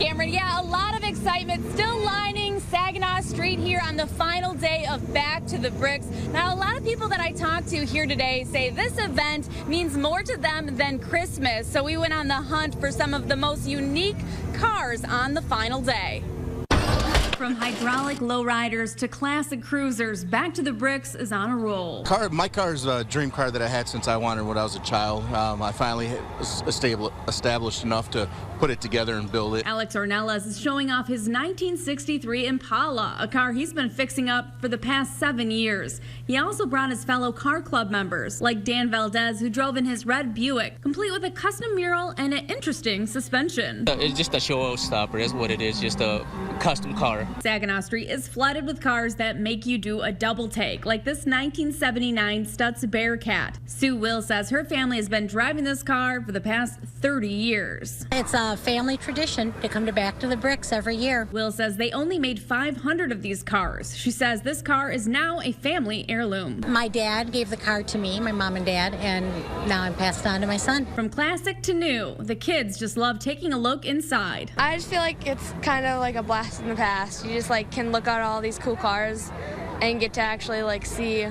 Cameron, yeah, a lot of excitement still lining Saginaw Street here on the final day of Back to the Bricks. Now, a lot of people that I talked to here today say this event means more to them than Christmas. So we went on the hunt for some of the most unique cars on the final day. From hydraulic lowriders to classic cruisers, Back to the Bricks is on a roll. My car is a dream car that I had since I wanted when I was a child. I finally was established enough to put it together and build it. Alex Ornelas is showing off his 1963 Impala, a car he's been fixing up for the past 7 years. He also brought his fellow car club members, like Dan Valdez, who drove in his red Buick, complete with a custom mural and an interesting suspension. It's just a show stopper, is what it is, just a custom car. Saginaw Street is flooded with cars that make you do a double take, like this 1979 Stutz Bearcat. Sue Will says her family has been driving this car for the past 30 years. It's a family tradition to come to Back to the Bricks every year. Will says they only made 500 of these cars. She says this car is now a family heirloom. My dad gave the car to me, my mom and dad, and now I'm passed on to my son. From classic to new, the kids just love taking a look inside. I just feel like it's kind of like a blast in the past. You just can look at all these cool cars and get to actually see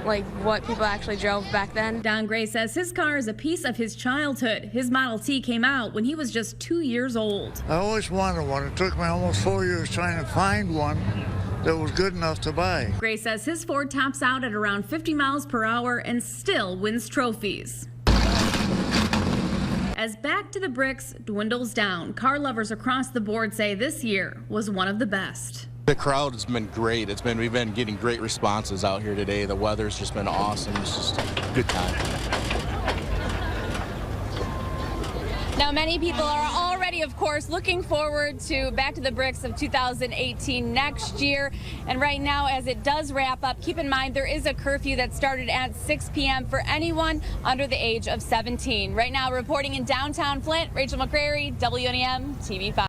what people actually drove back then. Don Gray says his car is a piece of his childhood. His Model T came out when he was just 2 years old. I always wanted one. It took me almost 4 years trying to find one that was good enough to buy. Gray says his Ford tops out at around 50 miles per hour and still wins trophies. As Back to the Bricks dwindles down, car lovers across the board say this year was one of the best. The crowd has been great. We've been getting great responses out here today. The weather's just been awesome. It's just a good time. Now, many people are already, of course, looking forward to Back to the Bricks of 2018 next year. And right now, as it does wrap up, keep in mind there is a curfew that started at 6 p.m. for anyone under the age of 17. Right now, reporting in downtown Flint, Rachel McCrary, WNEM TV5.